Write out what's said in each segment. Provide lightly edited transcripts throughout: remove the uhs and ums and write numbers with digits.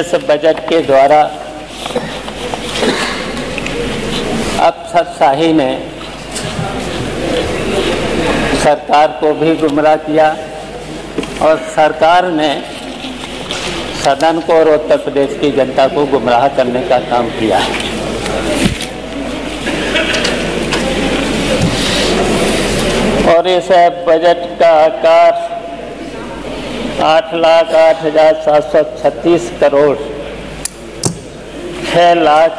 इस बजट के द्वारा अफसरशाही ने सरकार को भी गुमराह किया और सरकार ने सदन को और उत्तर प्रदेश की जनता को गुमराह करने का काम किया है। और इस बजट का आकार 8,08,736 करोड़ 6 लाख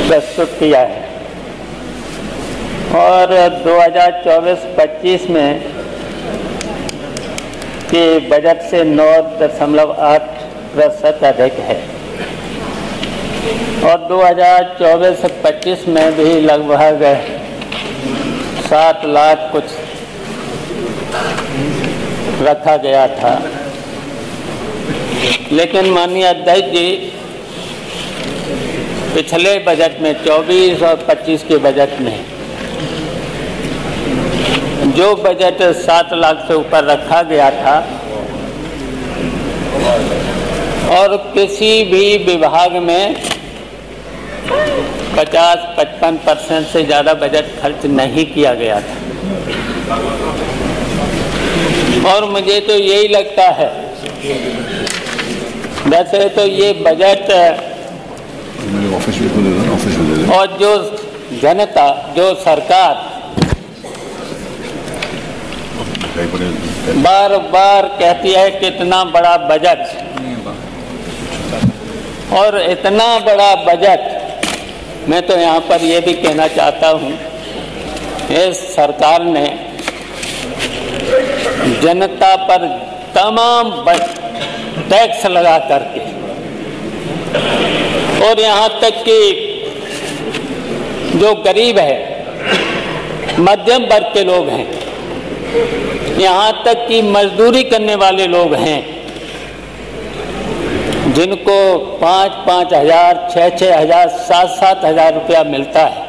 प्रस्तुत किया है। और 2024-25 में के बजट से 9.8% अधिक है और 2024-25 में भी लगभग 7 लाख कुछ रखा गया था। लेकिन माननीय अध्यक्ष जी, पिछले बजट में 24 और 25 के बजट में जो बजट 7 लाख से ऊपर रखा गया था और किसी भी विभाग में 50-55% से ज़्यादा बजट खर्च नहीं किया गया था। और मुझे तो यही लगता है, वैसे तो ये बजट और जो जनता, जो सरकार बार बार कहती है कि इतना बड़ा बजट, और इतना बड़ा बजट, मैं तो यहाँ पर ये भी कहना चाहता हूँ, इस सरकार ने जनता पर तमाम टैक्स लगा करके और यहाँ तक कि जो गरीब है, मध्यम वर्ग के लोग हैं, यहाँ तक कि मजदूरी करने वाले लोग हैं, जिनको 5-5 हज़ार, 6-6 हज़ार, 7-7 हज़ार रुपया मिलता है,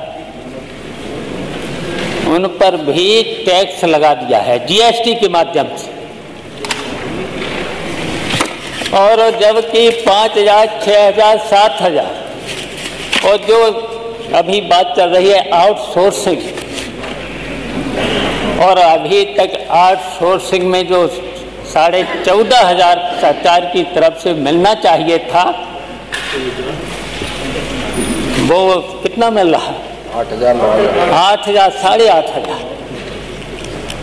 उन पर भी टैक्स लगा दिया है जीएसटी के माध्यम से। और जबकि 5,000, 6,000, 7,000 और जो अभी बात चल रही है आउटसोर्सिंग, और अभी तक आउटसोर्सिंग में जो 14,500 सरकार की तरफ से मिलना चाहिए था, वो कितना मिल रहा है? 8,000, 8,500।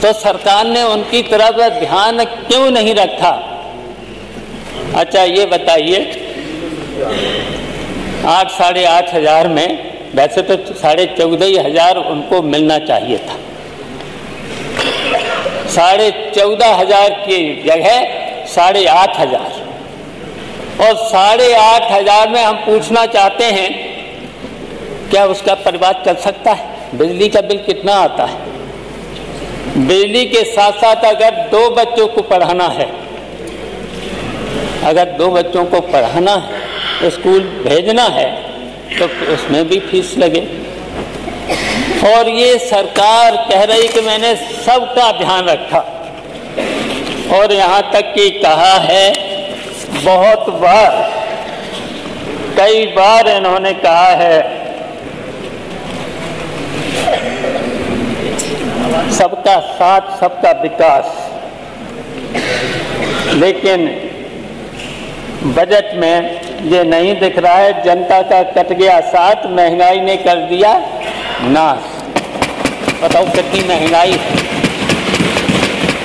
तो सरकार ने उनकी तरफ ध्यान क्यों नहीं रखा? अच्छा ये बताइए, 8,500 में वैसे तो 14,500 उनको मिलना चाहिए था, 14,500 की जगह 8,500। और 8,500 में हम पूछना चाहते हैं, क्या उसका परिवार चल सकता है? बिजली का बिल कितना आता है? बिजली के साथ साथ अगर 2 बच्चों को पढ़ाना है, अगर 2 बच्चों को पढ़ाना है, स्कूल भेजना है, तो उसमें भी फीस लगे। और ये सरकार कह रही कि मैंने सबका ध्यान रखा, और यहाँ तक कि कहा है, बहुत बार, कई बार इन्होंने कहा है सबका साथ, सबका विकास। लेकिन बजट में ये नहीं दिख रहा है। जनता का कट गया साथ, महंगाई ने कर दिया नाश। बताओ कितनी महंगाई है,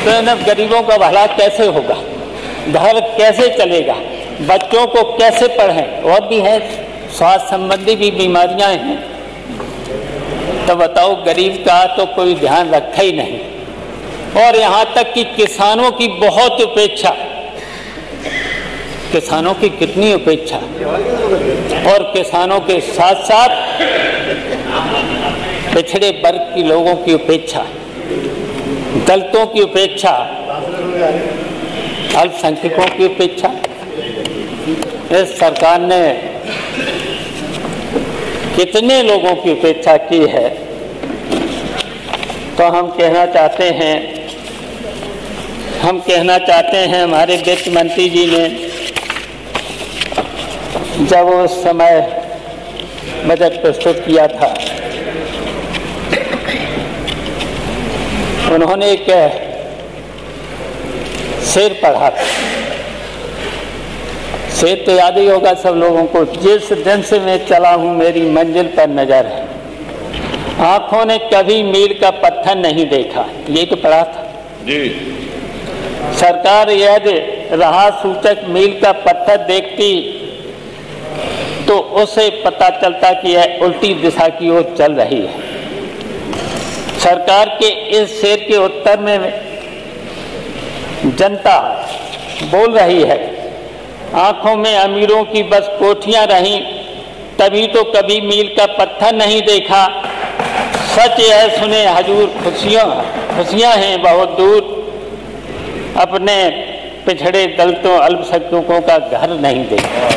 तो इन गरीबों का भला कैसे होगा? घर कैसे चलेगा? बच्चों को कैसे पढ़ें? और भी है, स्वास्थ्य संबंधी भी बीमारियां हैं, तो बताओ गरीब का तो कोई ध्यान रखा ही नहीं। और यहाँ तक कि किसानों की बहुत उपेक्षा, किसानों की कितनी उपेक्षा, और किसानों के साथ साथ पिछड़े वर्ग के लोगों की उपेक्षा, दलितों की उपेक्षा, अल्पसंख्यकों की उपेक्षा। इस सरकार ने कितने लोगों की उपेक्षा की है। तो हम कहना चाहते हैं हम कहना चाहते हैं, हमारे वित्त मंत्री जी ने जब उस समय बजट प्रस्तुत किया था, उन्होंने एक शेर पढ़ा था। शेर तो याद ही होगा सब लोगों को, जिस दिन से मैं चला हूं मेरी मंजिल पर नजर है, आंखों ने कभी मील का पत्थर नहीं देखा। ये तो पढ़ा था जी। सरकार यदि राह सूचक मील का पत्थर देखती तो उसे पता चलता कि यह उल्टी दिशा की ओर चल रही है। सरकार के इस शेर के उत्तर में जनता बोल रही है, आंखों में अमीरों की बस कोठियां रहीं, तभी तो कभी मील का पत्थर नहीं देखा। सच है सुने हजूर, खुशियां हैं बहुत दूर, अपने पिछड़े दलितों अल्पसंख्यकों का घर नहीं देखा।